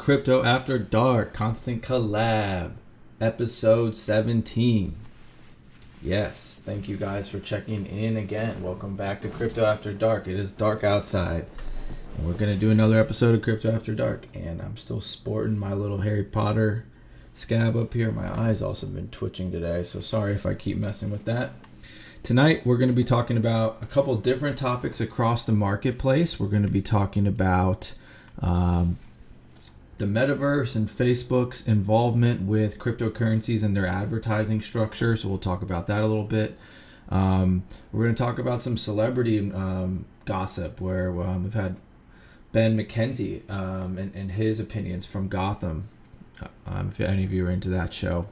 Crypto After Dark, Constant Collab, episode 17. Yes, thank you guys for checking in again. Welcome back to Crypto After Dark. It is dark outside, and we're going to do another episode of Crypto After Dark. And I'm still sporting my little Harry Potter scab up here. My eyes also been twitching today, so sorry if I keep messing with that. Tonight, we're going to be talking about a couple different topics across the marketplace. We're going to be talking about the metaverse and Facebook's involvement with cryptocurrencies and their advertising structure. So we'll talk about that a little bit. We're going to talk about some celebrity gossip where we've had Ben McKenzie and his opinions from Gotham. If any of you are into that show.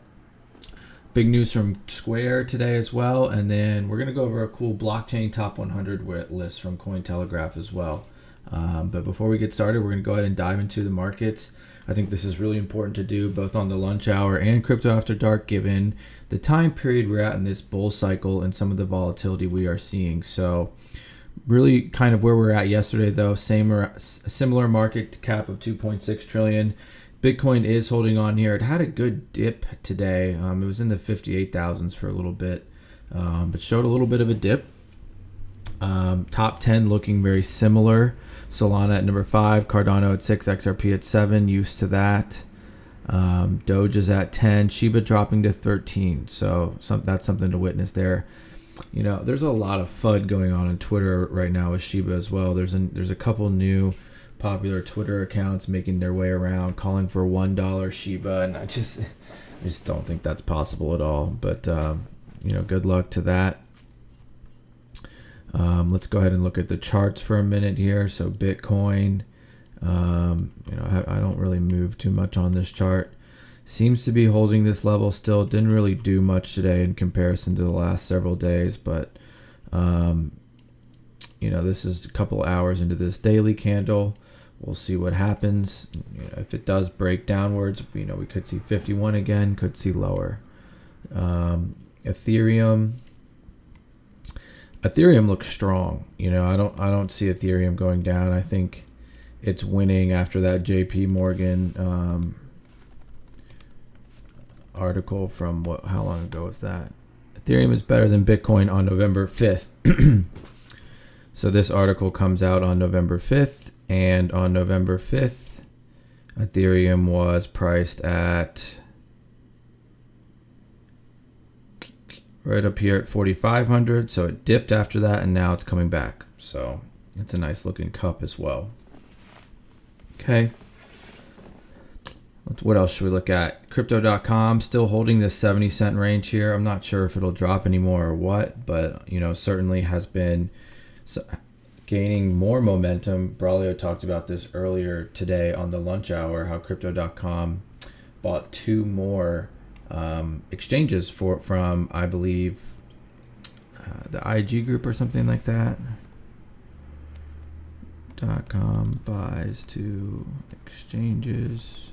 Big news from Square today as well. And then we're going to go over a cool blockchain top 100 list from Telegraph as well. But before we get started, we're going to go ahead and dive into the markets. I think this is really important to do both on the lunch hour and Crypto After Dark, given the time period we're at in this bull cycle and some of the volatility we are seeing. So really kind of where we're at yesterday, though, similar market cap of 2.6 trillion. Bitcoin is holding on here. It had a good dip today. It was in the 58,000s for a little bit, but showed a little bit of a dip. Top 10 looking very similar. Solana at number 5, Cardano at 6, XRP at 7, used to that. Doge is at 10, Shiba dropping to 13. So that's something to witness there. You know, there's a lot of FUD going on Twitter right now with Shiba as well. There's a couple new popular Twitter accounts making their way around calling for $1 Shiba, and I just don't think that's possible at all. But good luck to that. Let's go ahead and look at the charts for a minute here. So Bitcoin, I don't really move too much on this chart. Seems to be holding this level still. Didn't really do much today in comparison to the last several days, but this is a couple hours into this daily candle. We'll see what happens. If it does break downwards, we could see 51 again, could see lower. Ethereum looks strong. I don't see Ethereum going down. I think it's winning after that JP Morgan article from how long ago was that? Ethereum is better than Bitcoin on November 5th. So this article comes out on November 5th, and on November 5th, Ethereum was priced at right up here at 4,500. So it dipped after that, and now it's coming back. So it's a nice looking cup as well. Okay. What else should we look at? Crypto.com still holding this 70-cent range here. I'm not sure if it'll drop anymore or what, but certainly has been gaining more momentum. Braulio talked about this earlier today on the lunch hour, how Crypto.com bought 2 more exchanges from I believe the IG group or something like that. .com buys 2 exchanges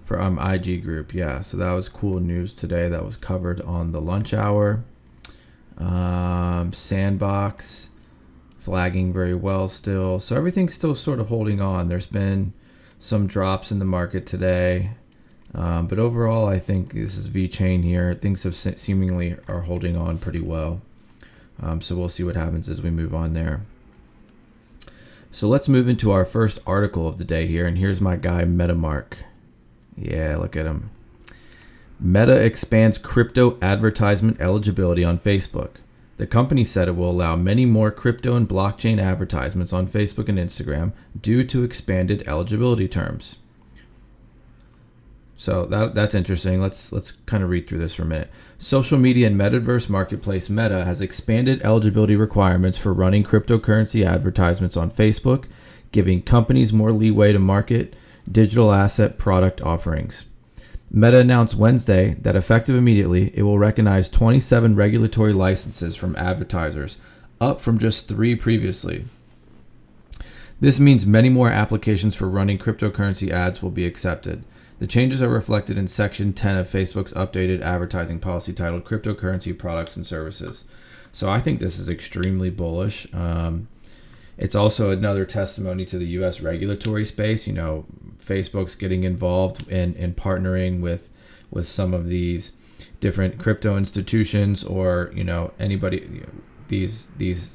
from IG group. Yeah, so that was cool news today. That was covered on the lunch hour. Sandbox flagging very well still. So everything's still sort of holding on. There's been some drops in the market today. But overall, I think this is VeChain here. Things have seemingly are holding on pretty well. So we'll see what happens as we move on there. So let's move into our first article of the day here. And here's my guy, MetaMark. Yeah, look at him. Meta expands crypto advertisement eligibility on Facebook. The company said it will allow many more crypto and blockchain advertisements on Facebook and Instagram due to expanded eligibility terms. So that's interesting. Let's kind of read through this for a minute. Social media and metaverse marketplace Meta has expanded eligibility requirements for running cryptocurrency advertisements on Facebook, giving companies more leeway to market digital asset product offerings. Meta announced Wednesday that effective immediately, it will recognize 27 regulatory licenses from advertisers, up from just 3 previously. This means many more applications for running cryptocurrency ads will be accepted. The changes are reflected in Section 10 of Facebook's updated advertising policy titled Cryptocurrency Products and Services. So I think this is extremely bullish. It's also another testimony to the U.S. regulatory space. Facebook's getting involved in partnering with some of these different crypto institutions, or anybody, these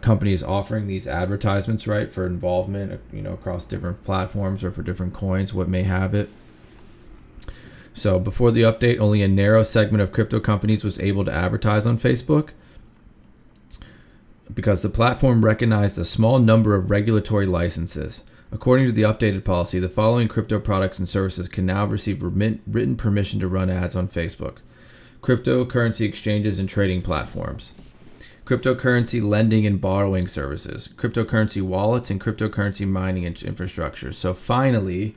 companies offering these advertisements, right, for involvement, across different platforms or for different coins, what may have it. So before the update, only a narrow segment of crypto companies was able to advertise on Facebook, because the platform recognized a small number of regulatory licenses. According to the updated policy, the following crypto products and services can now receive written permission to run ads on Facebook: cryptocurrency exchanges and trading platforms, cryptocurrency lending and borrowing services, cryptocurrency wallets, and cryptocurrency mining infrastructure. So finally,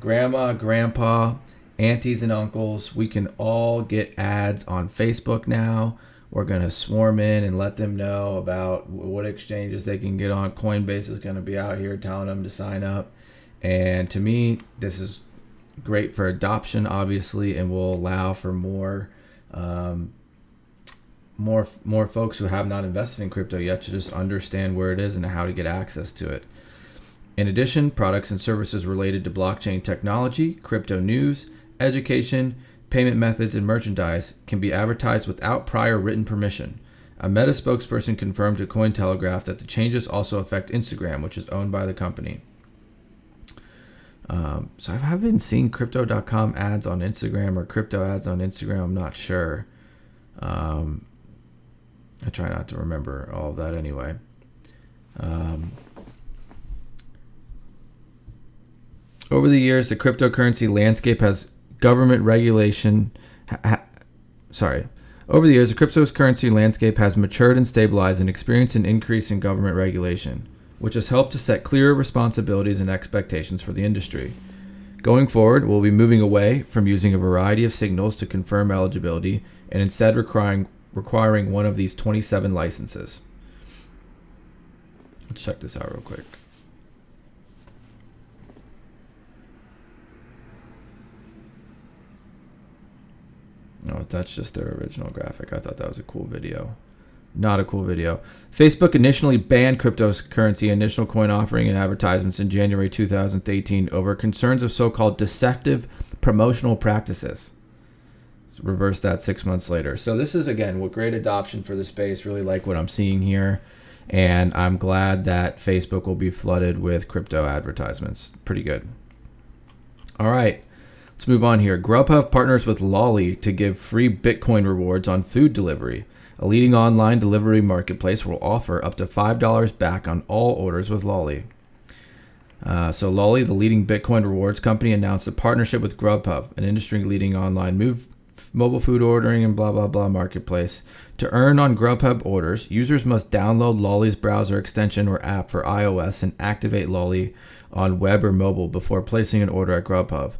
grandma, grandpa, aunties, and uncles, we can all get ads on Facebook now. We're going to swarm in and let them know about what exchanges they can get on. Coinbase is going to be out here telling them to sign up. And to me, this is great for adoption, obviously, and will allow for more folks who have not invested in crypto yet to just understand where it is and how to get access to it. In addition, products and services related to blockchain technology, crypto news, education, payment methods, and merchandise can be advertised without prior written permission. A Meta spokesperson confirmed to Cointelegraph that the changes also affect Instagram, which is owned by the company. So I haven't seen crypto.com ads on Instagram or crypto ads on Instagram. I'm not sure. I try not to remember all of that anyway. Over the years, the cryptocurrency landscape has government regulation. Over the years, the cryptocurrency landscape has matured and stabilized and experienced an increase in government regulation, which has helped to set clearer responsibilities and expectations for the industry. Going forward, we'll be moving away from using a variety of signals to confirm eligibility and instead requiring one of these 27 licenses. Let's check this out real quick. No, that's just their original graphic. I thought that was a cool video. Not a cool video. Facebook initially banned cryptocurrency initial coin offering and advertisements in January 2018 over concerns of so-called deceptive promotional practices. Let's reverse that 6 months later. So this is, again, what great adoption for the space. Really like what I'm seeing here. And I'm glad that Facebook will be flooded with crypto advertisements. Pretty good. All right. Let's move on here. Grubhub partners with Loli to give free Bitcoin rewards on food delivery. A leading online delivery marketplace will offer up to $5 back on all orders with Loli. So Loli, the leading Bitcoin rewards company, announced a partnership with Grubhub, an industry-leading online mobile food ordering and blah, blah, blah marketplace. To earn on Grubhub orders, users must download Loli's browser extension or app for iOS and activate Loli on web or mobile before placing an order at Grubhub.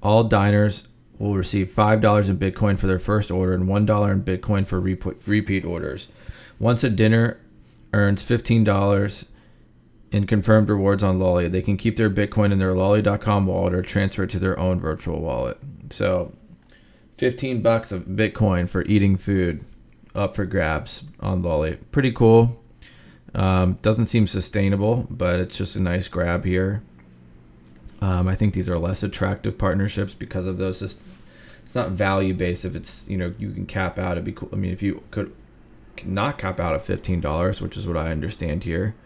All diners will receive $5 in Bitcoin for their first order and $1 in Bitcoin for repeat orders. Once a dinner earns $15 in confirmed rewards on Loli, they can keep their Bitcoin in their Loli.com wallet or transfer it to their own virtual wallet. So $15 of Bitcoin for eating food up for grabs on Loli. Pretty cool. Doesn't seem sustainable, but it's just a nice grab here. I think these are less attractive partnerships because of those. It's not value based. If it's, you can cap out, it'd be cool. I mean, if you could not cap out at $15, which is what I understand here.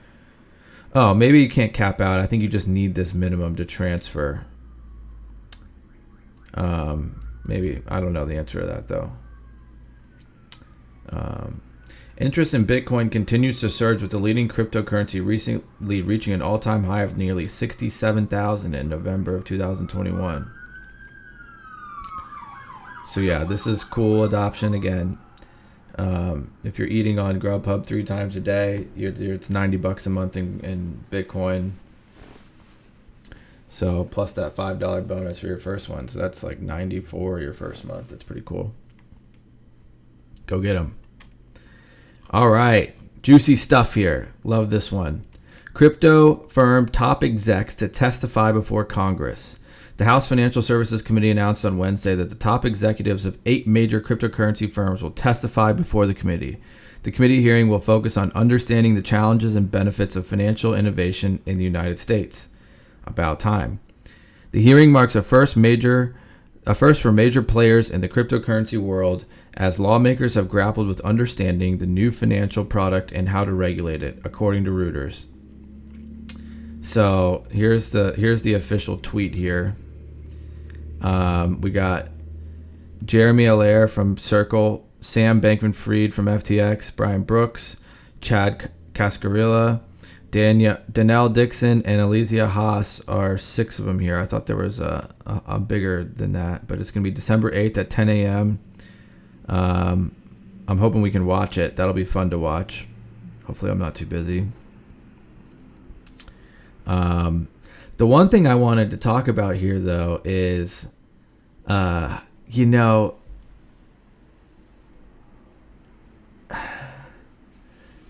Oh, maybe you can't cap out. I think you just need this minimum to transfer. Maybe, I don't know the answer to that though. Interest in Bitcoin continues to surge, with the leading cryptocurrency recently reaching an all-time high of nearly 67,000 in November of 2021. So yeah, this is cool adoption again. If you're eating on Grubhub 3 times a day, it's $90 a month in Bitcoin. So plus that $5 bonus for your first one, so that's like $94 your first month. That's pretty cool. Go get them. All right, juicy stuff here. Love this one. Crypto firm top execs to testify before Congress. The House Financial Services Committee announced on Wednesday that the top executives of 8 major cryptocurrency firms will testify before the committee. The committee hearing will focus on understanding the challenges and benefits of financial innovation in the United States. About time. The hearing marks a first for major players in the cryptocurrency world, as lawmakers have grappled with understanding the new financial product and how to regulate it, according to Reuters. So here's the official tweet here. We got Jeremy Allaire from Circle, Sam Bankman-Fried from FTX, Brian Brooks, Chad Cascarilla, Danelle Dixon, and Alesia Haas are 6 of them here. I thought there was a bigger than that, but it's going to be December 8th at 10 a.m. I'm hoping we can watch it. That'll be fun to watch. Hopefully I'm not too busy. The one thing I wanted to talk about here, though, is,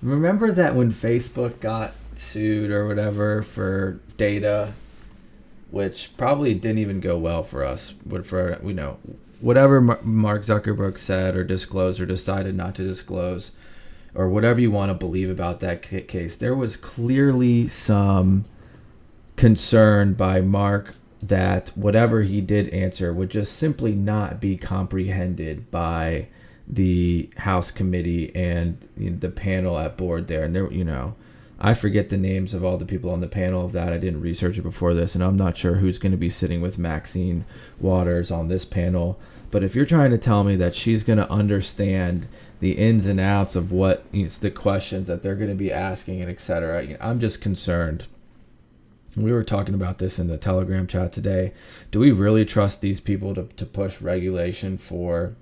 remember that when Facebook got sued or whatever for data, which probably didn't even go well for us, but for, whatever Mark Zuckerberg said or disclosed or decided not to disclose, or whatever you want to believe about that case, there was clearly some concern by Mark that whatever he did answer would just simply not be comprehended by the House committee and the panel at board there. And there, I forget the names of all the people on the panel of that. I didn't research it before this, and I'm not sure who's going to be sitting with Maxine Waters on this panel. But if you're trying to tell me that she's going to understand the ins and outs of what the questions that they're going to be asking and et cetera, I'm just concerned. We were talking about this in the Telegram chat today. Do we really trust these people to push regulation for,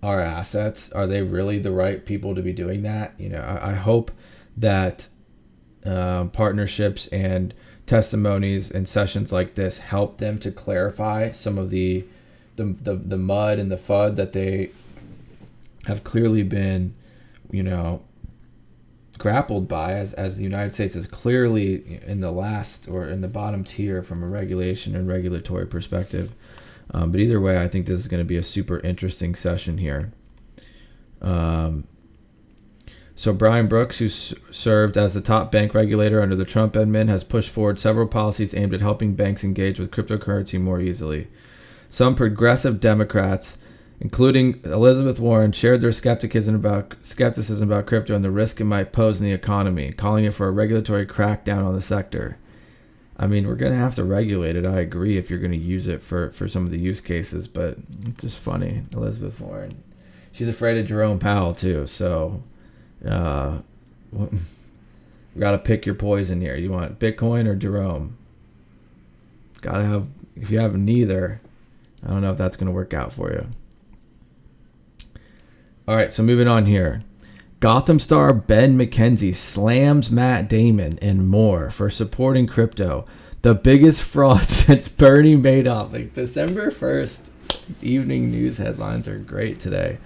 our assets? Are they really the right people to be doing that? I hope that partnerships and testimonies and sessions like this help them to clarify some of the mud and the FUD that they have clearly been, grappled by, as the United States is clearly in the last or in the bottom tier from a regulation and regulatory perspective. But either way, I think this is going to be a super interesting session here. So Brian Brooks, who served as the top bank regulator under the Trump admin, has pushed forward several policies aimed at helping banks engage with cryptocurrency more easily. Some progressive Democrats, including Elizabeth Warren, shared their skepticism about crypto and the risk it might pose in the economy, calling it for a regulatory crackdown on the sector. I mean, we're going to have to regulate it, I agree, if you're going to use it for some of the use cases, but it's just funny. Elizabeth Warren. She's afraid of Jerome Powell, too, so we got to pick your poison here. You want Bitcoin or Jerome? Got to have, if you have neither, I don't know if that's going to work out for you. All right, so moving on here. Gotham star Ben McKenzie slams Matt Damon and more for supporting crypto. The biggest fraud since Bernie Madoff. Like December 1st, evening news headlines are great today.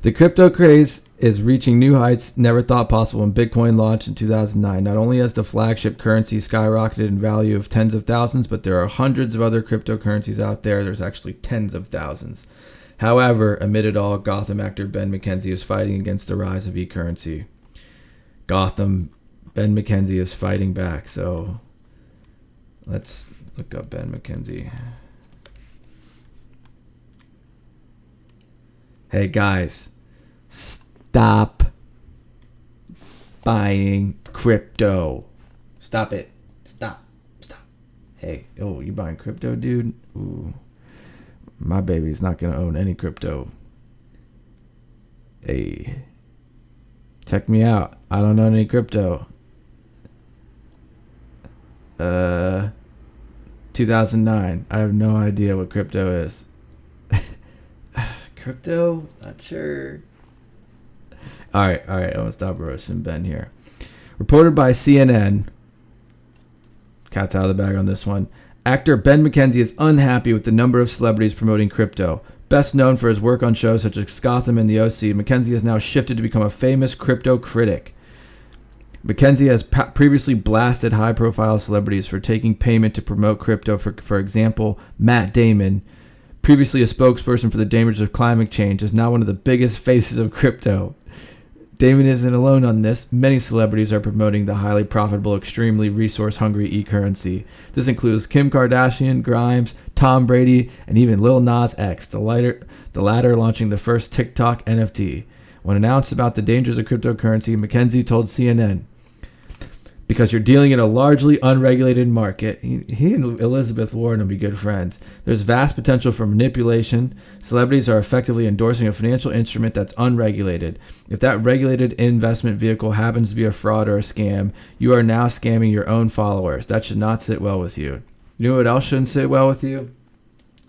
The crypto craze is reaching new heights never thought possible when Bitcoin launched in 2009. Not only has the flagship currency skyrocketed in value of tens of thousands, but there are hundreds of other cryptocurrencies out there. There's actually tens of thousands. However, amid it all, Gotham actor Ben McKenzie is fighting against the rise of e-currency. Ben McKenzie is fighting back. So let's look up Ben McKenzie. Hey guys, stop buying crypto. Stop it. Stop. Hey, you buying crypto, dude? Ooh. My baby's not going to own any crypto. Hey. Check me out. I don't own any crypto. 2009. I have no idea what crypto is. Crypto? Not sure. All right. I'm going to stop roasting Ben here. Reported by CNN. Cat's out of the bag on this one. Actor Ben McKenzie is unhappy with the number of celebrities promoting crypto. Best known for his work on shows such as Gotham and The OC, McKenzie has now shifted to become a famous crypto critic. McKenzie has previously blasted high-profile celebrities for taking payment to promote crypto. For example, Matt Damon previously a spokesperson for the dangers of climate change, is now one of the biggest faces of crypto. Damon isn't alone on this. Many celebrities are promoting the highly profitable, extremely resource-hungry e-currency. This includes Kim Kardashian, Grimes, Tom Brady, and even Lil Nas X, the latter launching the first TikTok NFT. When announced about the dangers of cryptocurrency, McKenzie told CNN, because you're dealing in a largely unregulated market. He and Elizabeth Warren will be good friends. There's vast potential for manipulation. Celebrities are effectively endorsing a financial instrument that's unregulated. If that regulated investment vehicle happens to be a fraud or a scam, you are now scamming your own followers. That should not sit well with you. You know what else shouldn't sit well with you?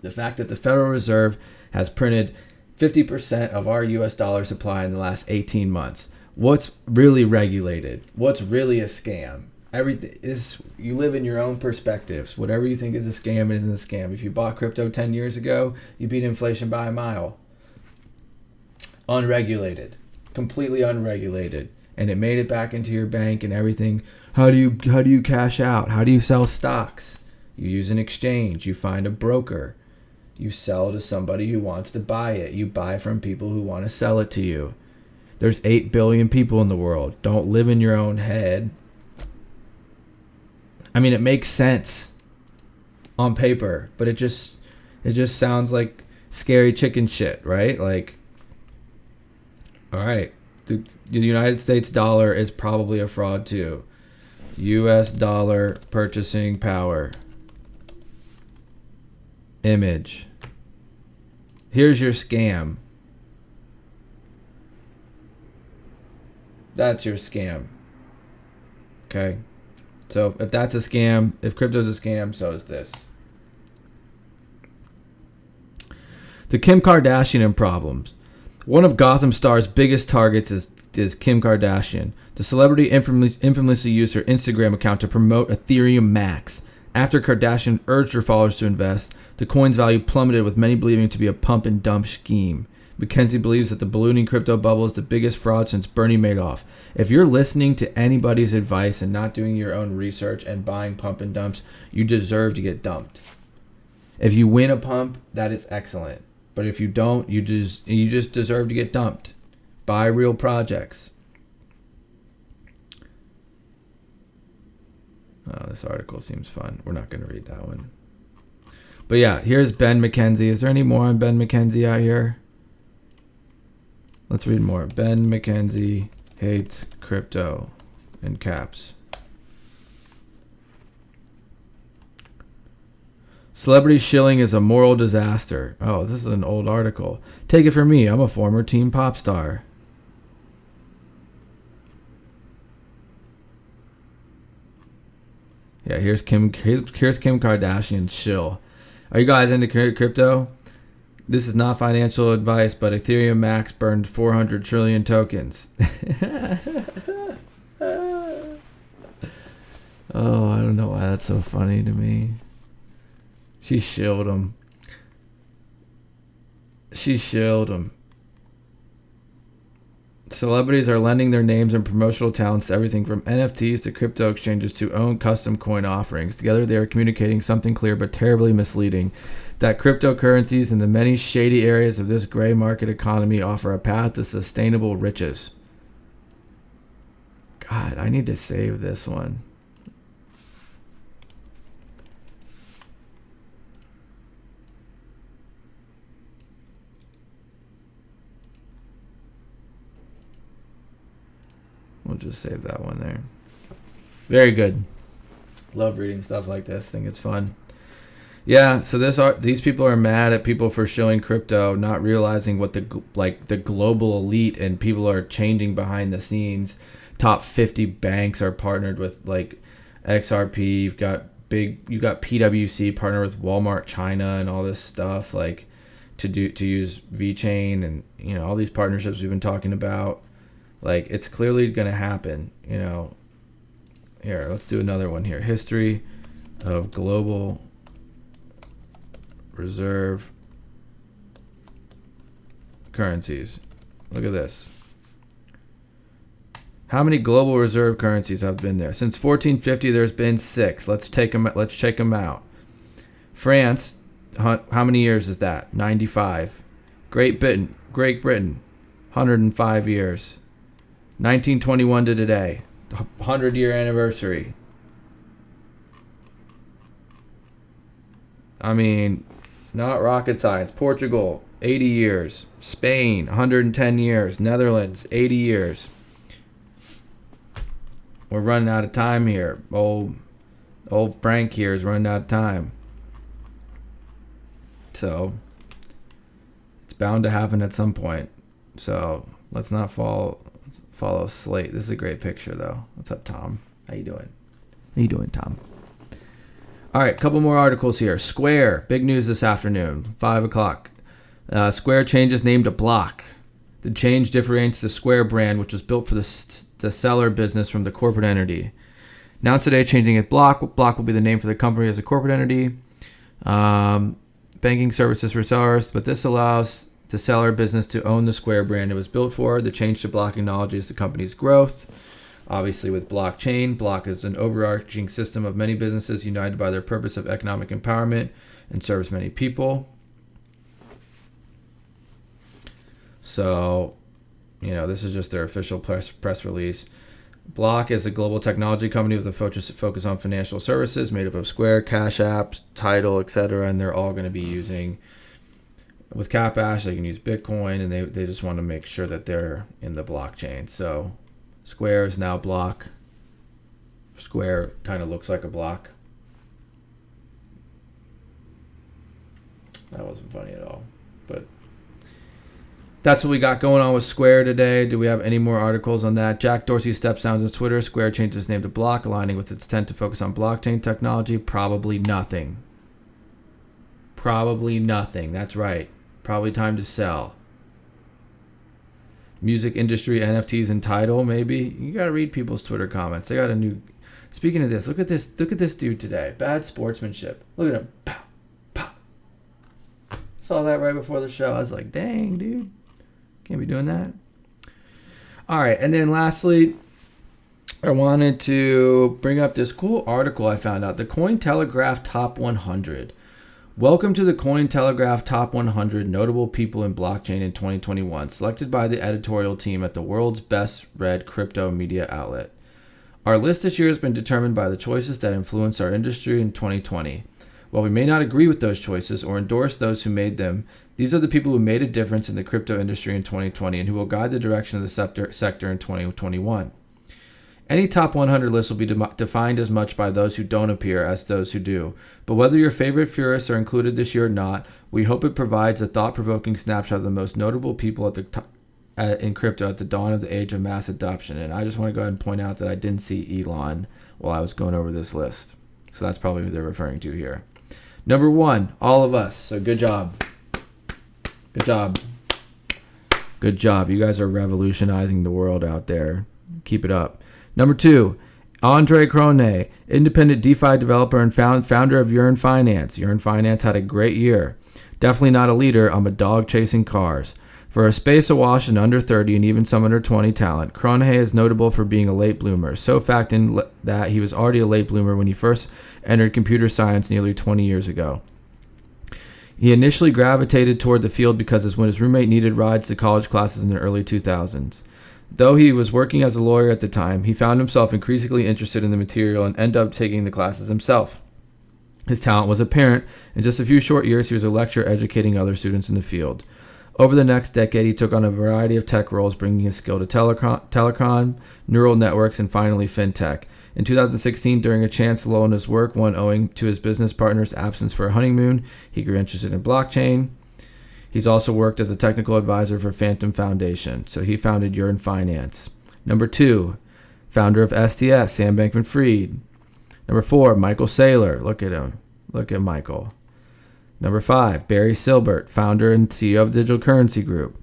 The fact that the Federal Reserve has printed 50% of our U.S. dollar supply in the last 18 months. What's really regulated? What's really a scam? Everything is, you live in your own perspectives. Whatever you think is a scam isn't a scam. If you bought crypto 10 years ago, you beat inflation by a mile. Unregulated, completely unregulated, and it made it back into your bank and everything. How do you cash out? How do you sell stocks? You use an exchange. You find a broker. You sell to somebody who wants to buy it. You buy from people who want to sell it to you. There's 8 billion people in the world. Don't live in your own head. I mean, it makes sense on paper, but it just sounds like scary chicken shit, right? Like, all right, the United States dollar is probably a fraud too. U.S. dollar purchasing power. Image. Here's your scam. That's your scam. Okay. So if that's a scam, if crypto's a scam, so is this. The Kim Kardashian and problems. One of Gotham Star's biggest targets is Kim Kardashian. The celebrity infamously used her Instagram account to promote Ethereum Max. After Kardashian urged her followers to invest, the coin's value plummeted, with many believing it to be a pump and dump scheme. McKenzie believes that the ballooning crypto bubble is the biggest fraud since Bernie Madoff. If you're listening to anybody's advice and not doing your own research and buying pump and dumps, you deserve to get dumped. If you win a pump, that is excellent. But if you don't, you just deserve to get dumped. Buy real projects. Oh, this article seems fun. We're not going to read that one. But yeah, here's Ben McKenzie. Is there any more on Ben McKenzie out here? Let's read more. Ben McKenzie hates crypto in caps. Celebrity shilling is a moral disaster. Oh, this is an old article. Take it from me. I'm a former teen pop star. Yeah, here's Kim Kardashian's shill. Are you guys into crypto? This is not financial advice, but Ethereum Max burned 400 trillion tokens. Oh, I don't know why that's so funny to me. She shilled him. Celebrities are lending their names and promotional talents to everything from NFTs to crypto exchanges to own custom coin offerings. Together they are communicating something clear but terribly misleading, that cryptocurrencies and the many shady areas of this gray market economy offer a path to sustainable riches. God, I need to save this one. We'll just save that one there. Very good. Love reading stuff like this. Think it's fun. Yeah, so these people are mad at people for showing crypto, not realizing what the global elite and people are changing behind the scenes. Top 50 banks are partnered with like XRP. You've got PwC partnered with Walmart China and all this stuff, like to use VeChain and all these partnerships we've been talking about. Like, it's clearly going to happen, Here, let's do another one here. History of global reserve currencies. Look at this. How many global reserve currencies have been there? Since 1450, there's been 6. Let's check them out. France, How many years is that? 95. Great Britain, 105 years. 1921 to today, 100-year anniversary. I mean, not rocket science. Portugal, 80 years. Spain, 110 years. Netherlands, 80 years. We're running out of time here. Old Frank here is running out of time. So, it's bound to happen at some point. So, let's not follow Slate. This is a great picture, though. What's up, Tom? How you doing, Tom? All right, couple more articles here. Square, big news this afternoon, 5 o'clock. Square changes name to Block. The change differentiates the Square brand, which was built for the seller business, from the corporate entity. Announced today, changing it Block. Block will be the name for the company as a corporate entity. Banking services for sellers, but this allows the seller business to own the Square brand it was built for. The change to Block acknowledges the company's growth. Obviously, with blockchain, Block is an overarching system of many businesses united by their purpose of economic empowerment and serves many people. So, this is just their official press release. Block is a global technology company with a focus on financial services, made up of Square, Cash Apps, Tidal, etc. And they're all going to be using, with Cap Ash, they can use Bitcoin, and they just want to make sure that they're in the blockchain. So Square is now Block. Square kind of looks like a block. That wasn't funny at all. But that's what we got going on with Square today. Do we have any more articles on that? Jack Dorsey steps down on Twitter. Square changes its name to Block, aligning with its intent to focus on blockchain technology. Probably nothing. That's right. Probably time to sell. Music industry, NFTs, and Tidal, maybe. You got to read people's Twitter comments. They got a new... Speaking of this, look at this dude today. Bad sportsmanship. Look at him. Pow, pow. Saw that right before the show. I was like, dang, dude. Can't be doing that. All right, and then lastly, I wanted to bring up this cool article I found out. The Telegraph Top 100. Welcome to the Telegraph Top 100 Notable People in Blockchain in 2021, selected by the editorial team at the world's best read crypto media outlet. Our list this year has been determined by the choices that influenced our industry in 2020. While we may not agree with those choices or endorse those who made them, these are the people who made a difference in the crypto industry in 2020 and who will guide the direction of the sector in 2021. Any top 100 list will be defined as much by those who don't appear as those who do. But whether your favorite theorists are included this year or not, we hope it provides a thought-provoking snapshot of the most notable people in crypto at the dawn of the age of mass adoption. And I just want to go ahead and point out that I didn't see Elon while I was going over this list. So that's probably who they're referring to here. Number 1, all of us. So good job. Good job. Good job. You guys are revolutionizing the world out there. Keep it up. Number 2, Andre Crone, independent DeFi developer and founder of Yearn Finance. Yearn Finance had a great year. Definitely not a leader. I'm a dog chasing cars. For a space awash in under 30 and even some under 20 talent, Crone is notable for being a late bloomer. So fact in that he was already a late bloomer when he first entered computer science nearly 20 years ago. He initially gravitated toward the field because his roommate needed rides to college classes in the early 2000s. Though he was working as a lawyer at the time, he found himself increasingly interested in the material and ended up taking the classes himself. His talent was apparent. In just a few short years, he was a lecturer educating other students in the field. Over the next decade, he took on a variety of tech roles, bringing his skill to telecom, neural networks, and finally fintech. In 2016, during a chance lull in his work, one owing to his business partner's absence for a honeymoon, he grew interested in blockchain. He's also worked as a technical advisor for Phantom Foundation, so he founded Yearn Finance. Number 2, founder of STS, Sam Bankman-Fried. Number 4, Michael Saylor. Look at him. Look at Michael. Number 5, Barry Silbert, founder and CEO of Digital Currency Group.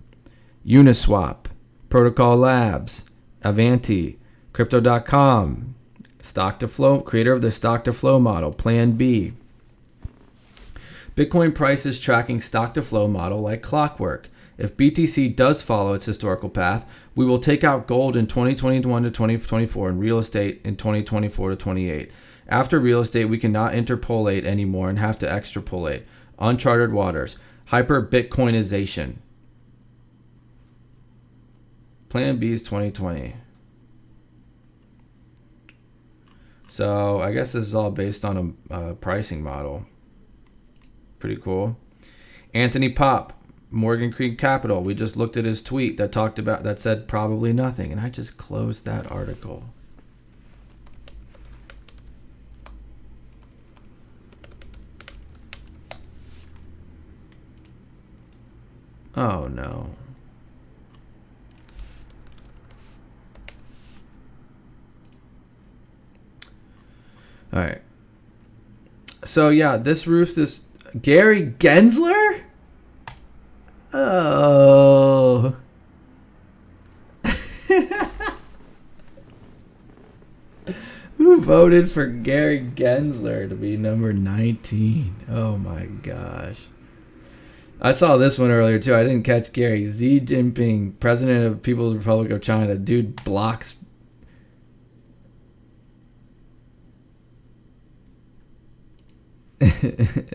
Uniswap, Protocol Labs, Avanti, Crypto.com, Stock to Flow, creator of the Stock to Flow model, Plan B. Bitcoin price is tracking stock to flow model like clockwork. If BTC does follow its historical path, we will take out gold in 2021 to 2024 and real estate in 2024 to 28. After real estate, we cannot interpolate anymore and have to extrapolate. Uncharted waters. Hyper-Bitcoinization. Plan B's 2020. So I guess this is all based on a pricing model. Pretty cool. Anthony Pop, Morgan Creek Capital. We just looked at his tweet that said probably nothing, and I just closed that article. Oh no. All right. So yeah, this Gary Gensler? Oh. Who voted for Gary Gensler to be number 19? Oh my gosh. I saw this one earlier too. I didn't catch Gary. Xi Jinping, President of People's Republic of China. Dude blocks.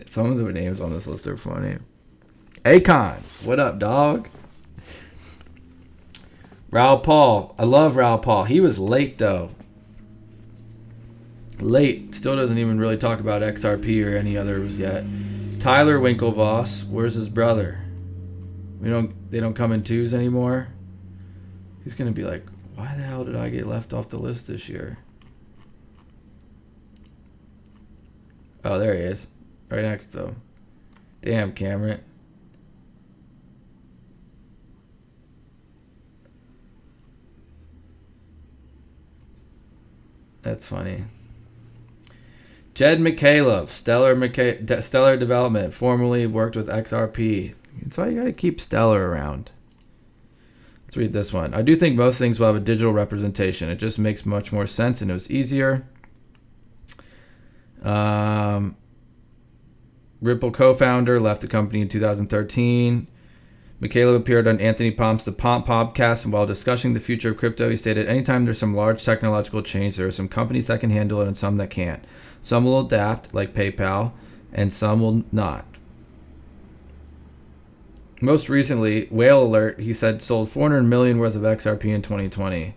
Some of the names on this list are funny. Akon, what up, dog? Raoul Paul. I love Raoul Paul. He was late though. Late. Still doesn't even really talk about XRP or any others yet. Tyler Winklevoss. Where's his brother? They don't come in twos anymore. He's gonna be like, why the hell did I get left off the list this year? Oh, there he is. Right next to him. Damn, Cameron. That's funny. Jed McCaleb, Stellar Development, formerly worked with XRP. That's why you got to keep Stellar around. Let's read this one. I do think most things will have a digital representation. It just makes much more sense and it was easier. Ripple co-founder left the company in 2013. McCaleb appeared on Anthony Pomp's The Pomp podcast, and while discussing the future of crypto, he stated, anytime there's some large technological change, there are some companies that can handle it and some that can't. Some will adapt, like PayPal, and some will not. Most recently, Whale Alert, he said, sold 400 million worth of XRP in 2020.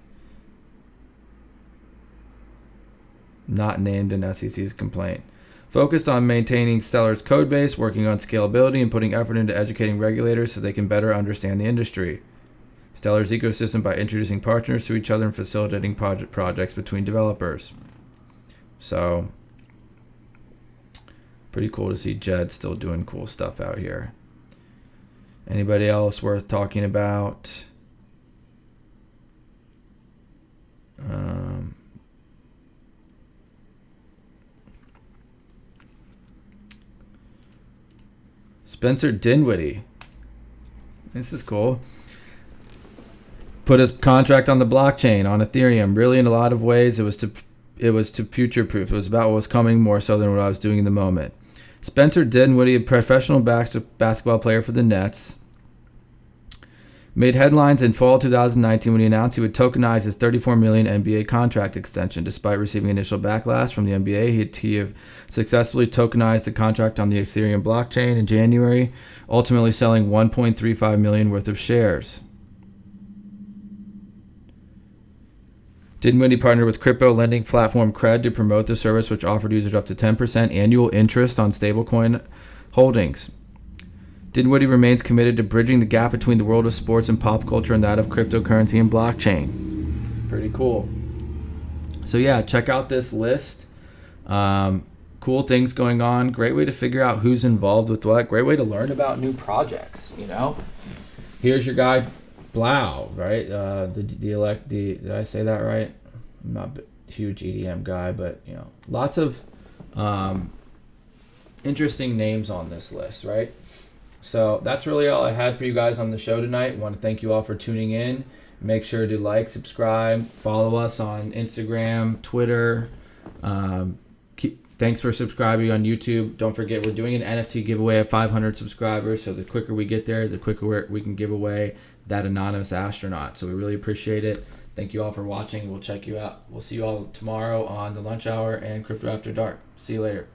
Not named in SEC's complaint. Focused on maintaining Stellar's code base, working on scalability, and putting effort into educating regulators so they can better understand the industry. Stellar's ecosystem by introducing partners to each other and facilitating projects between developers. So, pretty cool to see Jed still doing cool stuff out here. Anybody else worth talking about? Spencer Dinwiddie. This is cool. Put his contract on the blockchain on Ethereum. Really, in a lot of ways, it was to future-proof. It was about what was coming more so than what I was doing in the moment. Spencer Dinwiddie, a professional basketball player for the Nets, made headlines in fall 2019 when he announced he would tokenize his $34 million NBA contract extension. Despite receiving initial backlash from the NBA, he successfully tokenized the contract on the Ethereum blockchain in January, ultimately selling 1.35 million worth of shares. Dinwiddie partnered with crypto lending platform Cred to promote the service, which offered users up to 10% annual interest on stablecoin holdings. Dinwiddie remains committed to bridging the gap between the world of sports and pop culture and that of cryptocurrency and blockchain. Pretty cool. So yeah, check out this list. Cool things going on. Great way to figure out who's involved with what. Great way to learn about new projects, you know. Here's your guy, Blau, right? Did I say that right? I'm not a huge EDM guy, but, you know, lots of interesting names on this list, right? So that's really all I had for you guys on the show tonight. I want to thank you all for tuning in. Make sure to like, subscribe, follow us on Instagram, Twitter. Thanks for subscribing on YouTube. Don't forget, we're doing an NFT giveaway at 500 subscribers. So the quicker we get there, the quicker we can give away that anonymous astronaut. So we really appreciate it. Thank you all for watching. We'll check you out. We'll see you all tomorrow on the lunch hour and Crypto After Dark. See you later.